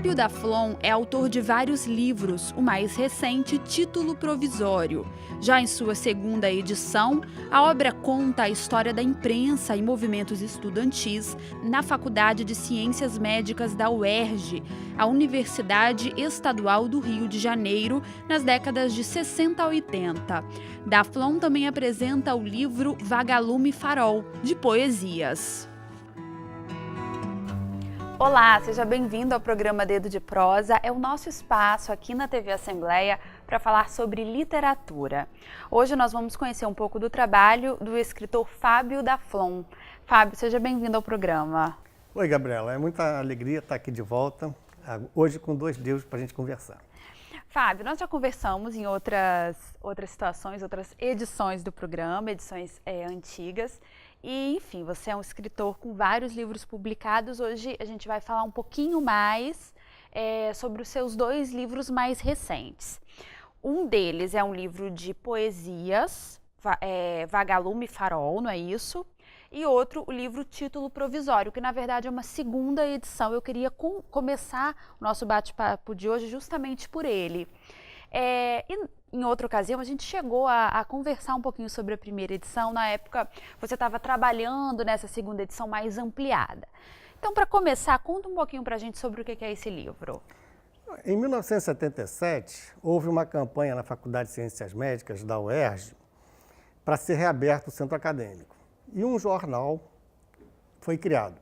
Fábio Daflon é autor de vários livros, o mais recente, Título Provisório. Já em sua segunda edição, a obra conta a história da imprensa e movimentos estudantis na Faculdade de Ciências Médicas da UERJ, a Universidade Estadual do Rio de Janeiro, nas décadas de 60 a 80. Daflon também apresenta o livro Vagalume Farol, de poesias. Olá, seja bem-vindo ao programa Dedo de Prosa. É o nosso espaço aqui na TV Assembleia para falar sobre literatura. Hoje nós vamos conhecer um pouco do trabalho do escritor Fábio Daflon. Fábio, seja bem-vindo ao programa. Oi, Gabriela. É muita alegria estar aqui de volta, hoje com dois livros para a gente conversar. Fábio, nós já conversamos em outras situações, outras edições do programa, edições antigas. E, enfim, você é um escritor com vários livros publicados. Hoje a gente vai falar um pouquinho mais sobre os seus dois livros mais recentes. Um deles é um livro de poesias, Vagalume Farol, não é isso? E outro, o livro Título Provisório, que na verdade é uma segunda edição. Eu queria começar o nosso bate-papo de hoje justamente por ele. Em outra ocasião, a gente chegou a conversar um pouquinho sobre a primeira edição. Na época, você estava trabalhando nessa segunda edição mais ampliada. Então, para começar, conta um pouquinho para a gente sobre o que é esse livro. Em 1977, houve uma campanha na Faculdade de Ciências Médicas da UERJ para ser reaberto o centro acadêmico. E um jornal foi criado,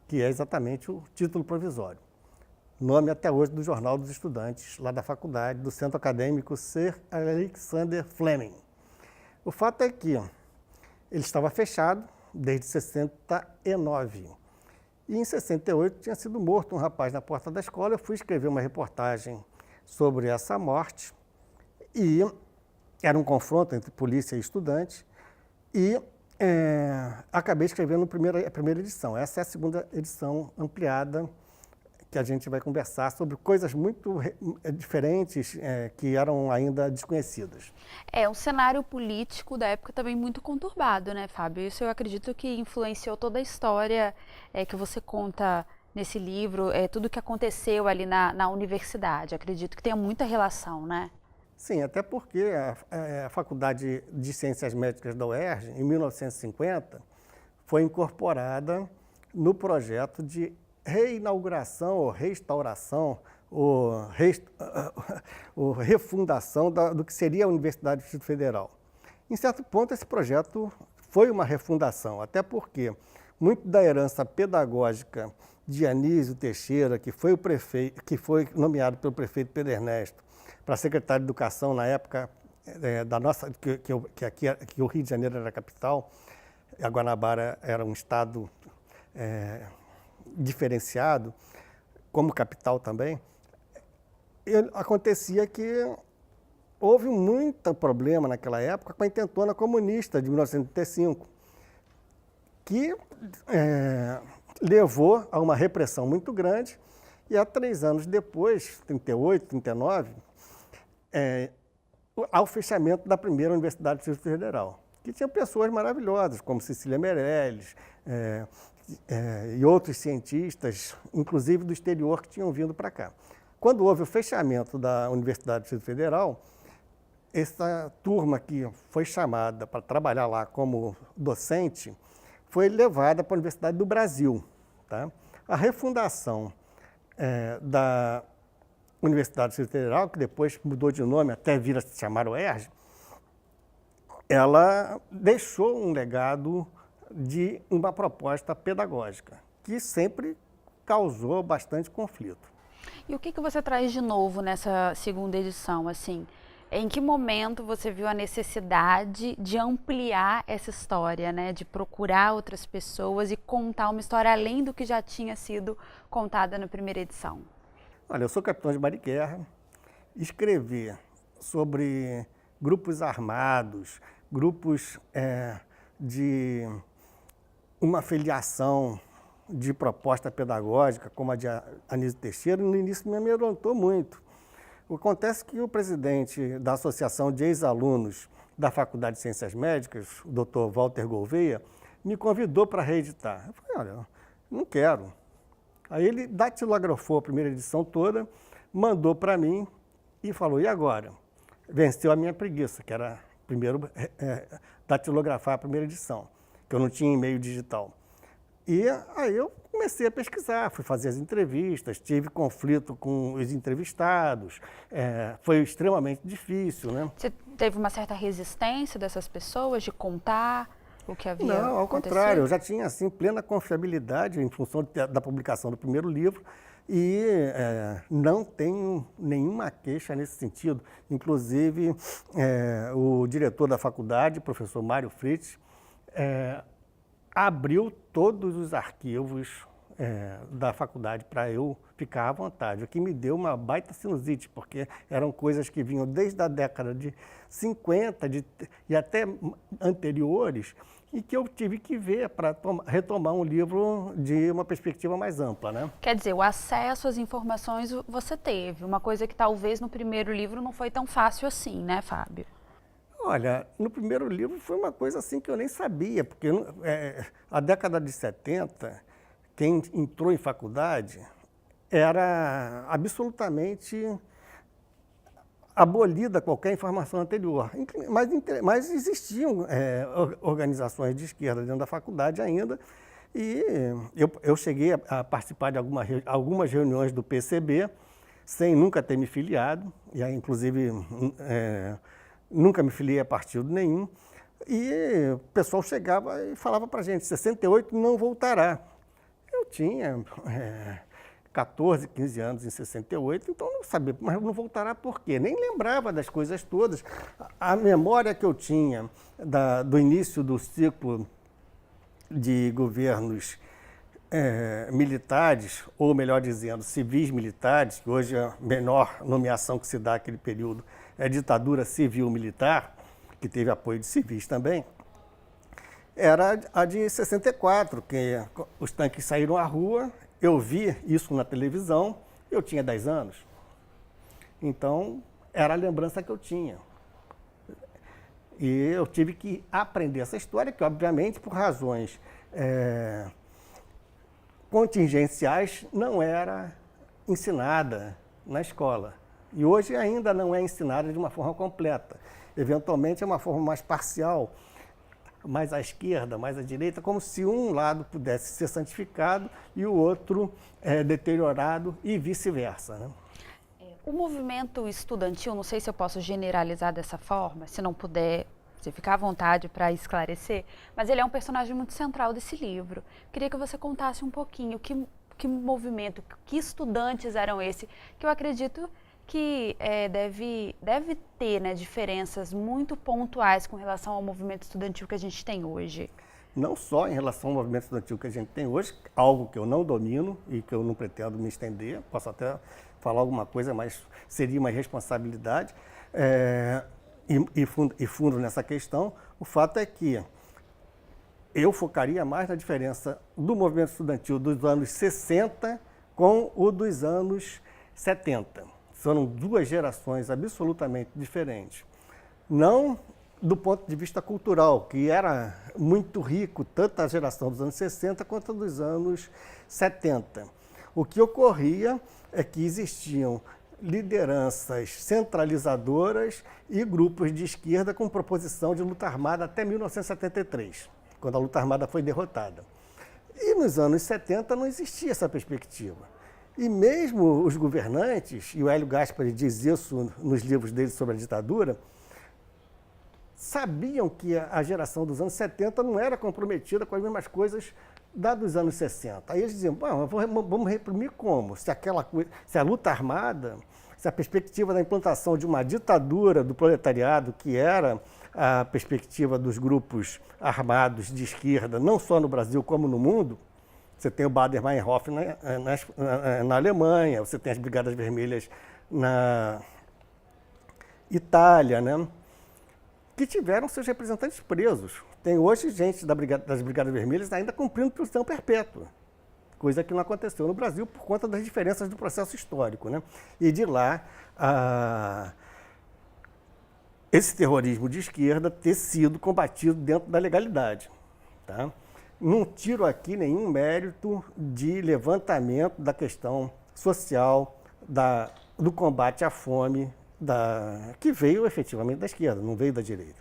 que é exatamente o Título Provisório. Nome até hoje do Jornal dos Estudantes, lá da faculdade, do Centro Acadêmico Sir Alexander Fleming. O fato é que ele estava fechado desde 69. E em 68 tinha sido morto um rapaz na porta da escola. Eu fui escrever uma reportagem sobre essa morte e era um confronto entre polícia e estudante e acabei escrevendo a primeira edição. Essa é a segunda edição ampliada, que a gente vai conversar sobre coisas muito diferentes que eram ainda desconhecidas. É um cenário político da época também muito conturbado, né, Fábio? Isso eu acredito que influenciou toda a história que você conta nesse livro, tudo que aconteceu ali na universidade. Acredito que tenha muita relação, né? Sim, até porque a Faculdade de Ciências Médicas da UERJ, em 1950, foi incorporada no projeto de reinauguração ou restauração ou refundação do que seria a Universidade do Distrito Federal. Em certo ponto, esse projeto foi uma refundação, até porque muito da herança pedagógica de Anísio Teixeira, que foi nomeado pelo prefeito Pedro Ernesto para secretário de Educação na época que o Rio de Janeiro era a capital, e a Guanabara era um estado diferenciado, como capital também. Acontecia que houve muito problema naquela época com a intentona comunista de 1935, que levou a uma repressão muito grande e há 3 anos depois, 38, 39, ao fechamento da primeira Universidade do Distrito Federal, que tinha pessoas maravilhosas, como Cecília Meirelles, e outros cientistas, inclusive do exterior, que tinham vindo para cá. Quando houve o fechamento da Universidade do Distrito Federal, essa turma que foi chamada para trabalhar lá como docente foi levada para a Universidade do Brasil. Tá? A refundação da Universidade do Distrito Federal, que depois mudou de nome até vir a se chamar UERJ, ela deixou um legado de uma proposta pedagógica, que sempre causou bastante conflito. E o que você traz de novo nessa segunda edição? Assim, em que momento você viu a necessidade de ampliar essa história, né? De procurar outras pessoas e contar uma história além do que já tinha sido contada na primeira edição? Olha, eu sou capitão de Marighella, escrever sobre grupos armados, grupos de uma filiação de proposta pedagógica, como a de Anísio Teixeira, no início me amedrontou muito. Acontece que o presidente da Associação de Ex-Alunos da Faculdade de Ciências Médicas, o Dr. Walter Gouveia, me convidou para reeditar. Eu falei, olha, não quero. Aí ele datilografou a primeira edição toda, mandou para mim e falou, e agora? Venceu a minha preguiça, que era primeiro datilografar a primeira edição, que eu não tinha e-mail digital. E aí eu comecei a pesquisar, fui fazer as entrevistas, tive conflito com os entrevistados, foi extremamente difícil, né? Você teve uma certa resistência dessas pessoas de contar o que havia acontecido? Não, ao contrário, eu já tinha assim, plena confiabilidade em função da publicação do primeiro livro e não tenho nenhuma queixa nesse sentido. Inclusive, o diretor da faculdade, o professor Mário Fritz, abriu todos os arquivos da faculdade para eu ficar à vontade, o que me deu uma baita sinusite, porque eram coisas que vinham desde a década de 50 e até anteriores, e que eu tive que ver para retomar um livro de uma perspectiva mais ampla, né? Quer dizer, o acesso às informações você teve, uma coisa que talvez no primeiro livro não foi tão fácil assim, né, Fábio? Olha, no primeiro livro foi uma coisa assim que eu nem sabia, porque a década de 70, quem entrou em faculdade era absolutamente abolida qualquer informação anterior. Mas existiam organizações de esquerda dentro da faculdade ainda, e eu cheguei a participar de algumas reuniões do PCB, sem nunca ter me filiado, e aí, inclusive, nunca me filiei a partido nenhum, e o pessoal chegava e falava para a gente, 68 não voltará. Eu tinha 14, 15 anos em 68, então não sabia, mas não voltará por quê? Nem lembrava das coisas todas. A memória que eu tinha do início do ciclo de governos militares, ou melhor dizendo, civis militares, que hoje é a menor nomeação que se dá naquele período, é a ditadura civil-militar, que teve apoio de civis também, era a de 64, que os tanques saíram à rua, eu vi isso na televisão, eu tinha 10 anos. Então, era a lembrança que eu tinha. E eu tive que aprender essa história, que obviamente, por razões contingenciais, não era ensinada na escola. E hoje ainda não é ensinada de uma forma completa. Eventualmente é uma forma mais parcial, mais à esquerda, mais à direita, como se um lado pudesse ser santificado e o outro deteriorado e vice-versa, né? O movimento estudantil, não sei se eu posso generalizar dessa forma, se não puder, você ficar à vontade para esclarecer, mas ele é um personagem muito central desse livro. Queria que você contasse um pouquinho que movimento, que estudantes eram esses, que eu acredito que deve ter, né, diferenças muito pontuais com relação ao movimento estudantil que a gente tem hoje. Não só em relação ao movimento estudantil que a gente tem hoje, algo que eu não domino e que eu não pretendo me estender, posso até falar alguma coisa, mas seria uma irresponsabilidade, e fundo nessa questão. O fato é que eu focaria mais na diferença do movimento estudantil dos anos 60 com o dos anos 70. São duas gerações absolutamente diferentes. Não do ponto de vista cultural, que era muito rico, tanto a geração dos anos 60 quanto a dos anos 70. O que ocorria é que existiam lideranças centralizadoras e grupos de esquerda com proposição de luta armada até 1973, quando a luta armada foi derrotada. E nos anos 70 não existia essa perspectiva. E mesmo os governantes, e o Hélio Gaspari diz isso nos livros dele sobre a ditadura, sabiam que a geração dos anos 70 não era comprometida com as mesmas coisas dos anos 60. Aí eles diziam, vamos reprimir como? Se a luta armada, se a perspectiva da implantação de uma ditadura do proletariado, que era a perspectiva dos grupos armados de esquerda, não só no Brasil como no mundo, você tem o Baader-Meinhof na Alemanha, você tem as Brigadas Vermelhas na Itália, né? Que tiveram seus representantes presos. Tem hoje gente das Brigadas Vermelhas ainda cumprindo prisão perpétua, coisa que não aconteceu no Brasil por conta das diferenças do processo histórico, né? E de lá, esse terrorismo de esquerda ter sido combatido dentro da legalidade, tá? não tiro aqui nenhum mérito de levantamento da questão social, do combate à fome, que veio efetivamente da esquerda, não veio da direita.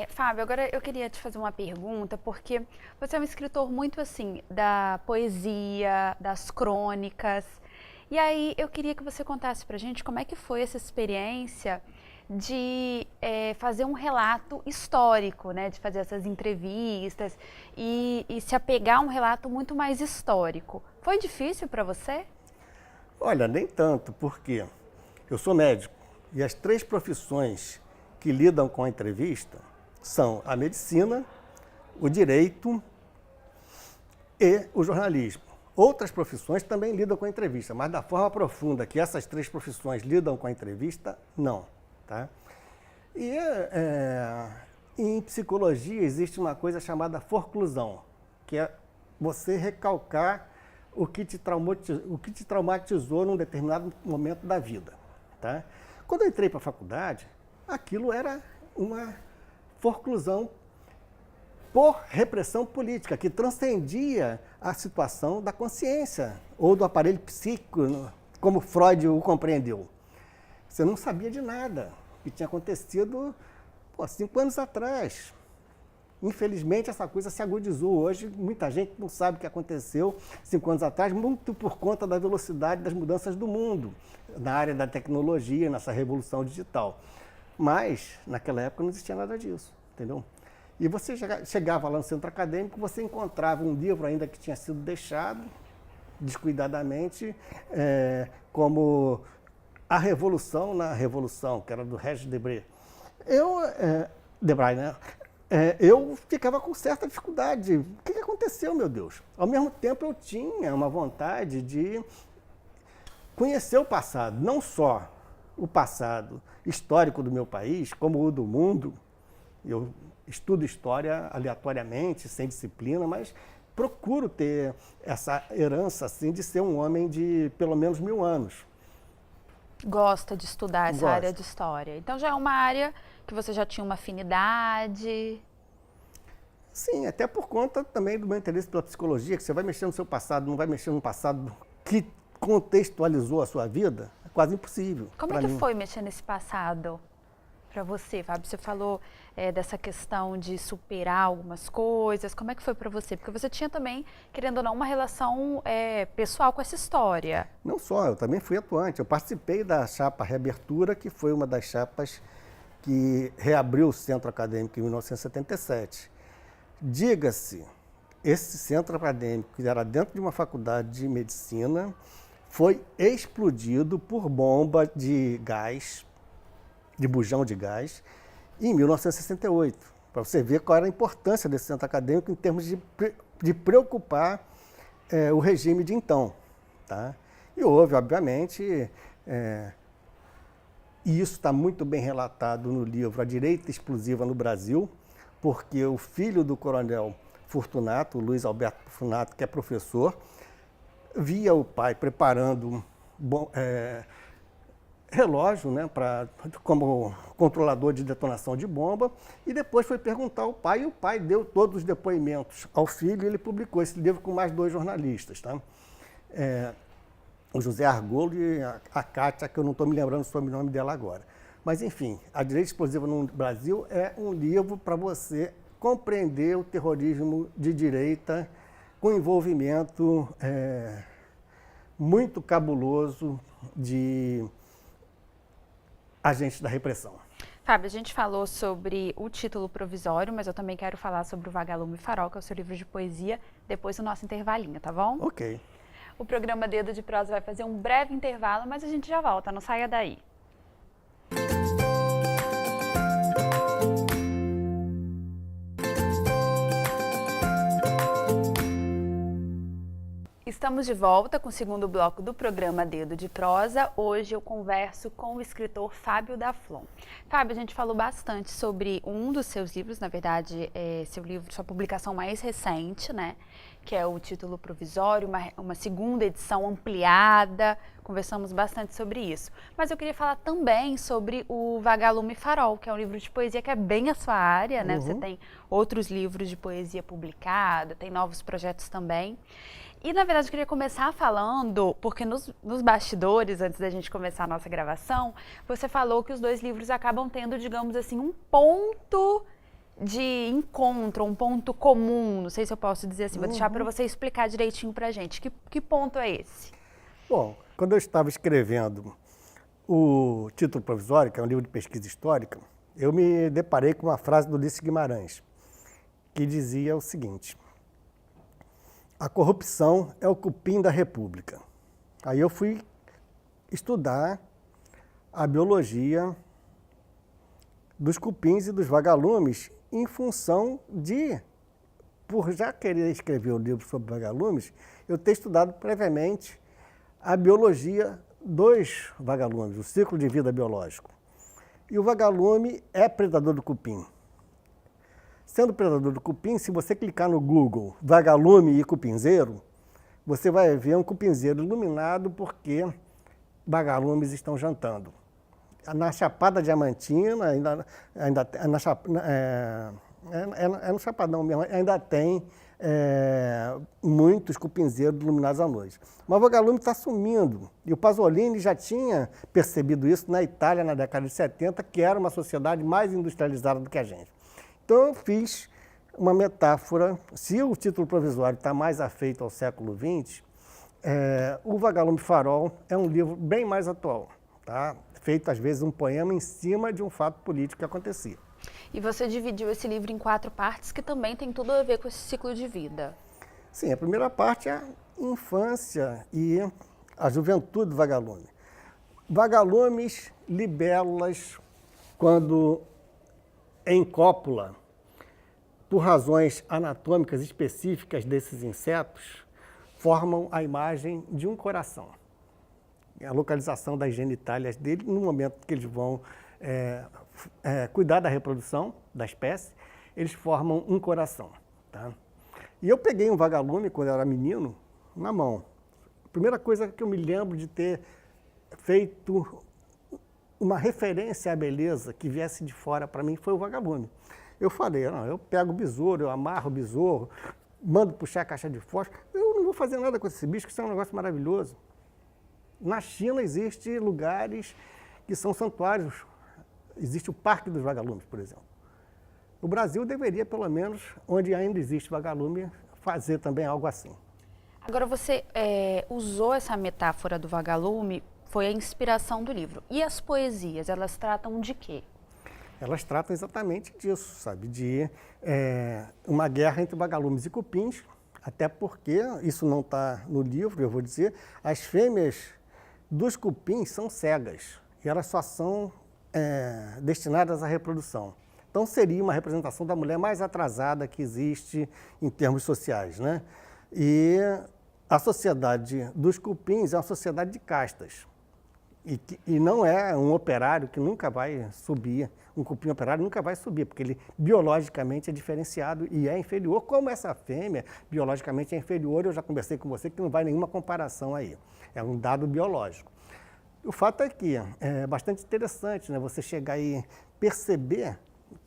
Fábio, agora eu queria te fazer uma pergunta, porque você é um escritor muito assim, da poesia, das crônicas, e aí eu queria que você contasse pra gente como é que foi essa experiência de fazer um relato histórico, né, de fazer essas entrevistas e se apegar a um relato muito mais histórico. Foi difícil para você? Olha, nem tanto, porque eu sou médico e as 3 profissões que lidam com a entrevista são a medicina, o direito e o jornalismo. Outras profissões também lidam com a entrevista, mas da forma profunda que essas 3 profissões lidam com a entrevista, não. Tá? E em psicologia existe uma coisa chamada forclusão, que é você recalcar o que te traumatizou num determinado momento da vida. Tá? Quando eu entrei para a faculdade, aquilo era uma forclusão por repressão política, que transcendia a situação da consciência ou do aparelho psíquico, como Freud o compreendeu. Você não sabia de nada que tinha acontecido 5 anos atrás. Infelizmente, essa coisa se agudizou hoje. Muita gente não sabe o que aconteceu 5 anos atrás, muito por conta da velocidade das mudanças do mundo, na área da tecnologia, nessa revolução digital. Mas, naquela época, não existia nada disso, entendeu? E você chegava lá no centro acadêmico, você encontrava um livro ainda que tinha sido deixado, descuidadamente, como A Revolução na Revolução, que era do Regis Debray. Debray, né? Eu ficava com certa dificuldade. O que aconteceu, meu Deus? Ao mesmo tempo, eu tinha uma vontade de conhecer o passado, não só o passado histórico do meu país, como o do mundo. Eu estudo história aleatoriamente, sem disciplina, mas procuro ter essa herança assim, de ser um homem de pelo menos 1000 anos. Gosta de estudar essa área de história. Então já é uma área que você já tinha uma afinidade? Sim, até por conta também do meu interesse pela psicologia, que você vai mexer no seu passado, não vai mexer no passado que contextualizou a sua vida, é quase impossível. Como é que foi mexer nesse passado para você, Fábio? Você falou dessa questão de superar algumas coisas. Como é que foi para você? Porque você tinha também, querendo ou não, uma relação pessoal com essa história. Não só, eu também fui atuante. Eu participei da chapa Reabertura, que foi uma das chapas que reabriu o Centro Acadêmico em 1977. Diga-se, esse centro acadêmico, que era dentro de uma faculdade de medicina, foi explodido por bomba de gás, de bujão de gás, em 1968. Para você ver qual era a importância desse centro acadêmico em termos de preocupar o regime de então. Tá? E houve, obviamente, e isso está muito bem relatado no livro A Direita Explosiva no Brasil, porque o filho do coronel Fortunato, Luiz Alberto Fortunato, que é professor, via o pai preparando relógio, né, como controlador de detonação de bomba, e depois foi perguntar ao pai, e o pai deu todos os depoimentos ao filho, e ele publicou esse livro com mais 2 jornalistas. Tá? O José Argolo e a Cátia, que eu não estou me lembrando o sobrenome dela agora. Mas, enfim, A Direita Explosiva no Brasil é um livro para você compreender o terrorismo de direita com envolvimento muito cabuloso de agentes da repressão. Fábio, a gente falou sobre o título provisório, mas eu também quero falar sobre o Vagalume Farol, que é o seu livro de poesia, depois do nosso intervalinho, tá bom? Ok. O programa Dedo de Prosa vai fazer um breve intervalo, mas a gente já volta, não saia daí. Estamos de volta com o segundo bloco do programa Dedo de Prosa. Hoje eu converso com o escritor Fábio Daflon. Fábio, a gente falou bastante sobre um dos seus livros, na verdade, sua publicação mais recente, né? Que é o Título Provisório, uma segunda edição ampliada. Conversamos bastante sobre isso. Mas eu queria falar também sobre o Vagalume Farol, que é um livro de poesia que é bem a sua área, né? Você tem outros livros de poesia publicada, tem novos projetos também. E, na verdade, eu queria começar falando, porque nos bastidores, antes da gente começar a nossa gravação, você falou que os dois livros acabam tendo, digamos assim, um ponto de encontro, um ponto comum, não sei se eu posso dizer assim, vou deixar para você explicar direitinho para a gente. Que ponto é esse? Bom, quando eu estava escrevendo o Título Provisório, que é um livro de pesquisa histórica, eu me deparei com uma frase do Ulisses Guimarães, que dizia o seguinte: a corrupção é o cupim da República. Aí eu fui estudar a biologia dos cupins e dos vagalumes em função de, por já querer escrever o livro sobre vagalumes, eu ter estudado previamente a biologia dos vagalumes, o ciclo de vida biológico. E o vagalume é predador do cupim. Sendo predador do cupim, se você clicar no Google vagalume e cupinzeiro, você vai ver um cupinzeiro iluminado porque vagalumes estão jantando. Na Chapada Diamantina, no Chapadão mesmo, ainda tem muitos cupinzeiros iluminados à noite. Mas o vagalume está sumindo. E o Pasolini já tinha percebido isso na Itália na década de 70, que era uma sociedade mais industrializada do que a gente. Então eu fiz uma metáfora. Se o Título Provisório está mais afeito ao século XX, o Vagalume Farol é um livro bem mais atual, tá? Feito às vezes um poema em cima de um fato político que acontecia. E você dividiu esse livro em 4 partes que também tem tudo a ver com esse ciclo de vida. Sim, a primeira parte é a infância e a juventude do vagalume. Vagalumes, libélulas, quando em cópula, por razões anatômicas específicas desses insetos, formam a imagem de um coração. A localização das genitálias dele, no momento que eles vão cuidar da reprodução da espécie, eles formam um coração. Tá? E eu peguei um vagalume, quando eu era menino, na mão. A primeira coisa que eu me lembro de ter feito uma referência à beleza que viesse de fora para mim foi o vagalume. Eu falei, não, eu pego o besouro, eu amarro o besouro, mando puxar a caixa de fósforo, eu não vou fazer nada com esse bicho, que isso é um negócio maravilhoso. Na China existem lugares que são santuários, existe o Parque dos Vagalumes, por exemplo. O Brasil deveria, pelo menos, onde ainda existe vagalume, fazer também algo assim. Agora você usou essa metáfora do vagalume, foi a inspiração do livro. E as poesias, elas tratam de quê? Elas tratam exatamente disso, sabe? De uma guerra entre vagalumes e cupins, até porque, isso não está no livro, eu vou dizer, as fêmeas dos cupins são cegas e elas só são destinadas à reprodução. Então seria uma representação da mulher mais atrasada que existe em termos sociais, né? E a sociedade dos cupins é uma sociedade de castas. E não é um operário que nunca vai subir, um cupim operário nunca vai subir, porque ele biologicamente é diferenciado e é inferior, como essa fêmea biologicamente é inferior, eu já conversei com você que não vai nenhuma comparação aí, é um dado biológico. O fato é que é bastante interessante, né, você chegar e perceber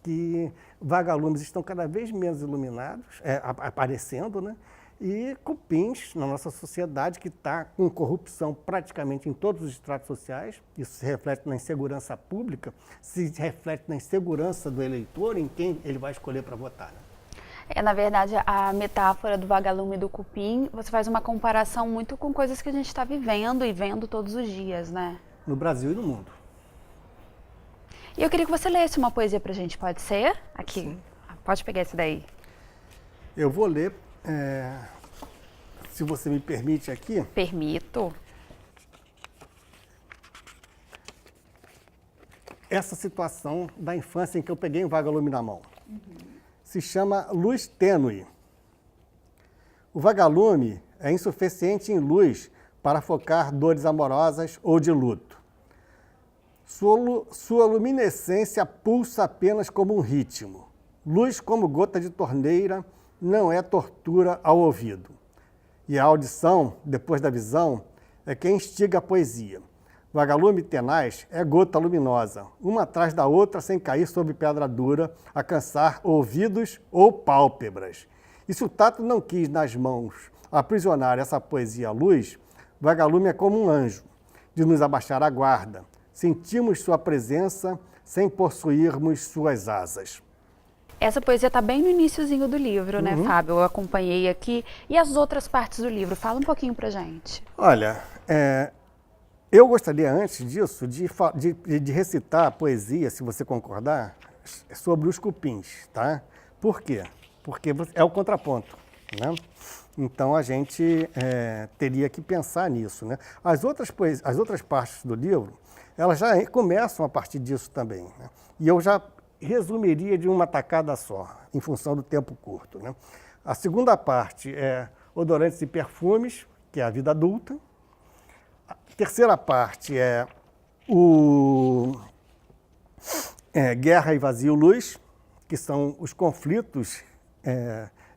que vagalumes estão cada vez menos iluminados, aparecendo, né? E cupins na nossa sociedade que está com corrupção praticamente em todos os estratos sociais. Isso se reflete na insegurança pública, se reflete na insegurança do eleitor em quem ele vai escolher para votar. Né? Na verdade, a metáfora do vagalume e do cupim, você faz uma comparação muito com coisas que a gente está vivendo e vendo todos os dias, né? No Brasil e no mundo. E eu queria que você lesse uma poesia para a gente, pode ser? Aqui. Sim. Pode pegar esse daí. Eu vou ler... se você me permite aqui. Permito. Essa situação da infância em que eu peguei um vagalume na mão. Se chama Luz Tênue. O vagalume é insuficiente em luz para focar dores amorosas ou de luto. Sua luminescência pulsa apenas como um ritmo. Luz como gota de torneira não é tortura ao ouvido. E a audição, depois da visão, é quem instiga a poesia. Vagalume tenaz é gota luminosa, uma atrás da outra sem cair sobre pedra dura, a cansar ouvidos ou pálpebras. E se o tato não quis nas mãos aprisionar essa poesia à luz, Vagalume é como um anjo, de nos abaixar a guarda. Sentimos sua presença sem possuirmos suas asas. Essa poesia está bem no iniciozinho do livro, né, Fábio? Eu acompanhei aqui. E as outras partes do livro? Fala um pouquinho pra gente. Olha, eu gostaria, antes disso, de recitar a poesia, se você concordar, sobre os cupins, tá? Por quê? Porque é o contraponto, né? Então, a gente teria que pensar nisso, né? As outras partes do livro, elas já começam a partir disso também, né? E eu já resumiria de uma tacada só, em função do tempo curto, né? A segunda parte é odorantes e perfumes, que é a vida adulta. A terceira parte é guerra e vazio-luz, que são os conflitos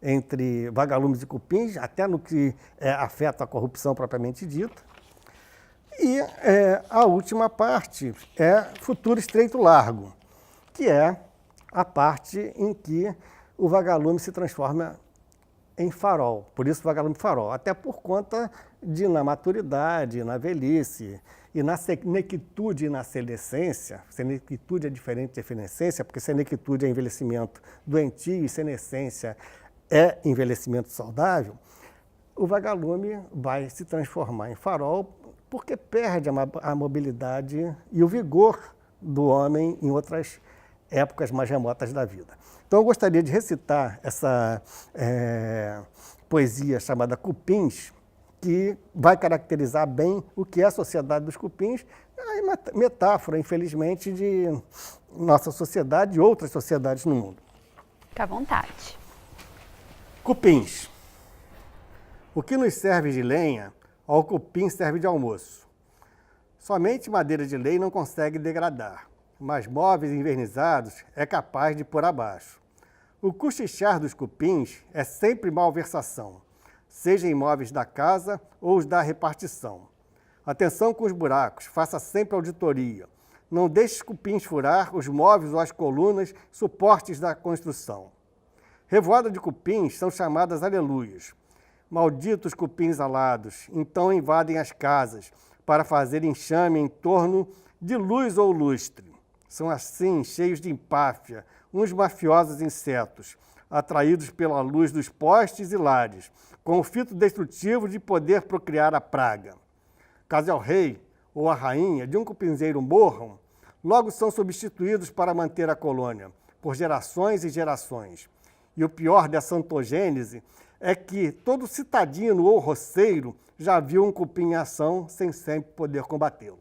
entre vagalumes e cupins, até no que afeta a corrupção propriamente dita. E a última parte é futuro estreito-largo, que é a parte em que o vagalume se transforma em farol, por isso vagalume farol, até por conta de, na maturidade, na velhice, e na senectude e na senescência. Senectude é diferente de senescência, porque senectude é envelhecimento doentio e senescência é envelhecimento saudável. O vagalume vai se transformar em farol porque perde a mobilidade e o vigor do homem em outras épocas mais remotas da vida. Então, eu gostaria de recitar essa poesia chamada Cupins, que vai caracterizar bem o que é a sociedade dos cupins, é uma metáfora, infelizmente, de nossa sociedade e outras sociedades no mundo. Fica à vontade. Cupins. O que nos serve de lenha, ao cupim serve de almoço. Somente madeira de lei não consegue degradar, mas móveis envernizados é capaz de pôr abaixo. O cochichar dos cupins é sempre malversação, seja em móveis da casa ou os da repartição. Atenção com os buracos, faça sempre auditoria. Não deixe os cupins furar os móveis ou as colunas, suportes da construção. Revoada de cupins são chamadas aleluias. Malditos cupins alados, então invadem as casas para fazer enxame em torno de luz ou lustre. São assim, cheios de empáfia, uns mafiosos insetos, atraídos pela luz dos postes e lares, com o fito destrutivo de poder procriar a praga. Caso o rei ou a rainha de um cupinzeiro morram, logo são substituídos para manter a colônia, por gerações e gerações. E o pior dessa ontogênese é que todo citadino ou roceiro já viu um cupim em ação sem sempre poder combatê-lo.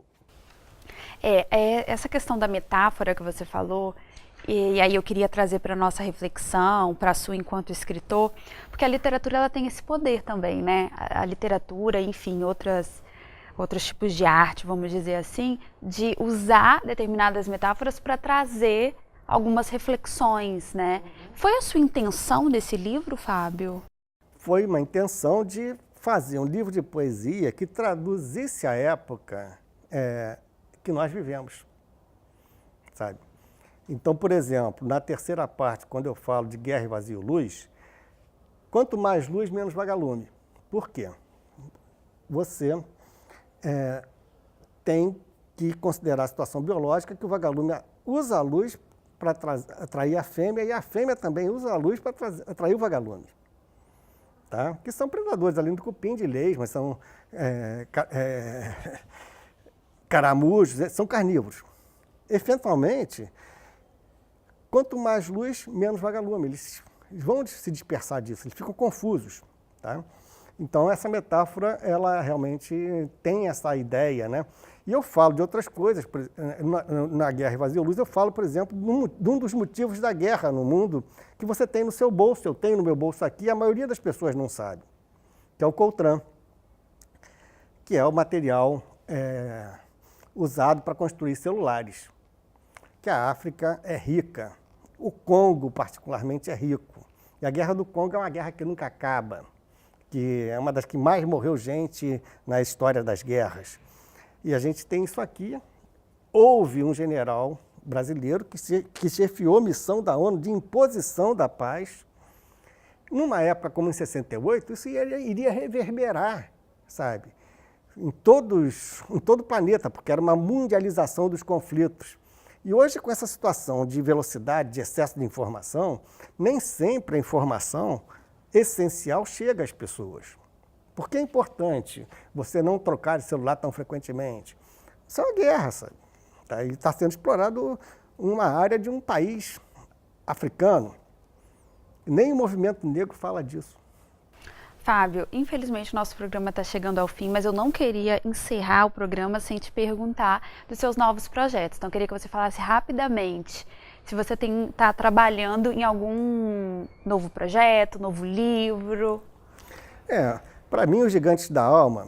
Essa questão da metáfora que você falou, e aí eu queria trazer para a nossa reflexão, para a sua enquanto escritor, porque a literatura ela tem esse poder também, né? A literatura, enfim, outros tipos de arte, vamos dizer assim, de usar determinadas metáforas para trazer algumas reflexões, né? Foi a sua intenção desse livro, Fábio? Foi uma intenção de fazer um livro de poesia que traduzisse a época que nós vivemos, sabe? Então, por exemplo, na terceira parte, quando eu falo de guerra e vazio-luz, quanto mais luz, menos vagalume. Por quê? Você tem que considerar a situação biológica que o vagalume usa a luz para atrair a fêmea e a fêmea também usa a luz para atrair o vagalume. Tá? Que são predadores, além do cupim de leis, mas são caramujos, são carnívoros. Eventualmente, quanto mais luz, menos vagalume. Eles vão se dispersar disso, eles ficam confusos. Tá? Então, essa metáfora, ela realmente tem essa ideia, né? E eu falo de outras coisas, na Guerra e Vazio-Luz, eu falo, por exemplo, de um dos motivos da guerra no mundo que você tem no seu bolso, eu tenho no meu bolso aqui, a maioria das pessoas não sabe. que é o coltran, que é o material usado para construir celulares. Que a África é rica, o Congo particularmente é rico. E a Guerra do Congo é uma guerra que nunca acaba, que é uma das que mais morreu gente na história das guerras. E a gente tem isso aqui. Houve um general brasileiro que chefiou a missão da ONU de imposição da paz. Numa época como em 68, isso iria reverberar, sabe, em todo o planeta, porque era uma mundialização dos conflitos. E hoje, com essa situação de velocidade, de excesso de informação, nem sempre a informação essencial chega às pessoas. Por que é importante você não trocar de celular tão frequentemente? Isso é uma guerra, sabe? Está sendo explorado uma área de um país africano. Nem o movimento negro fala disso. Fábio, infelizmente o nosso programa está chegando ao fim, mas eu não queria encerrar o programa sem te perguntar dos seus novos projetos. Então, eu queria que você falasse rapidamente se você está trabalhando em algum novo projeto, novo livro. Para mim, os gigantes da alma,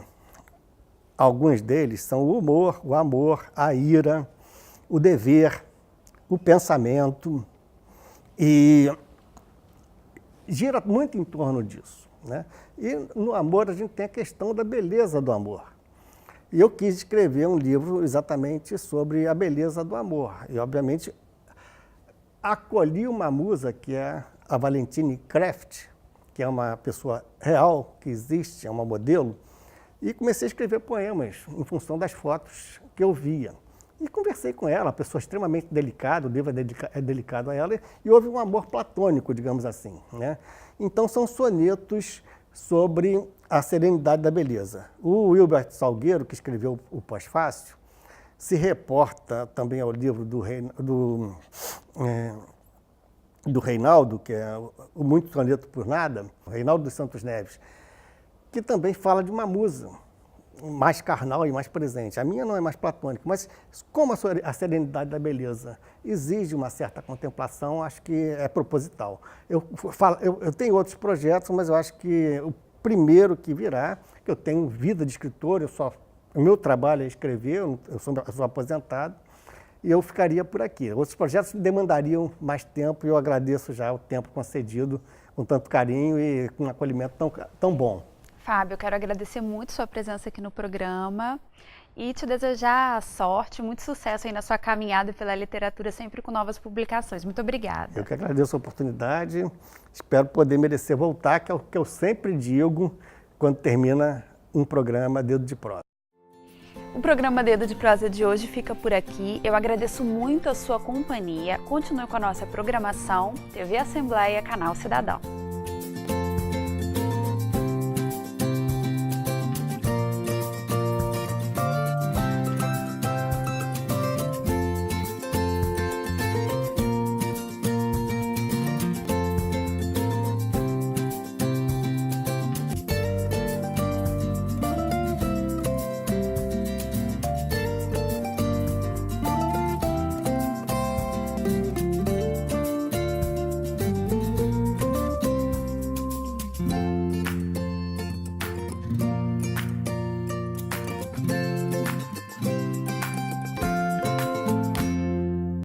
alguns deles são o humor, o amor, a ira, o dever, o pensamento, e gira muito em torno disso, né? E no amor a gente tem a questão da beleza do amor. E eu quis escrever um livro exatamente sobre a beleza do amor. E, obviamente, acolhi uma musa que é a Valentine Kraft, que é uma pessoa real, que existe, é uma modelo, e comecei a escrever poemas em função das fotos que eu via. E conversei com ela, uma pessoa extremamente delicada, o livro é delicado a ela, e houve um amor platônico, digamos assim, né? Então, são sonetos sobre a serenidade da beleza. O Wilbert Salgueiro, que escreveu o Pós-Fácil, se reporta também ao livro do Reinaldo, que é o Muito Soneto por Nada, o Reinaldo dos Santos Neves, que também fala de uma musa mais carnal e mais presente. A minha não é mais platônica, mas como a serenidade da beleza exige uma certa contemplação, acho que é proposital. Eu tenho outros projetos, mas eu acho que o primeiro que virá, que eu tenho vida de escritor, o meu trabalho é escrever, eu sou aposentado, e eu ficaria por aqui. Outros projetos demandariam mais tempo e eu agradeço já o tempo concedido com tanto carinho e com um acolhimento tão bom. Fábio, eu quero agradecer muito sua presença aqui no programa e te desejar sorte, muito sucesso aí na sua caminhada pela literatura, sempre com novas publicações. Muito obrigada. Eu que agradeço a oportunidade, espero poder merecer voltar, que é o que eu sempre digo quando termina um programa Dedo de Prosa. O programa Dedo de Prosa de hoje fica por aqui. Eu agradeço muito a sua companhia. Continue com a nossa programação, TV Assembleia, Canal Cidadão.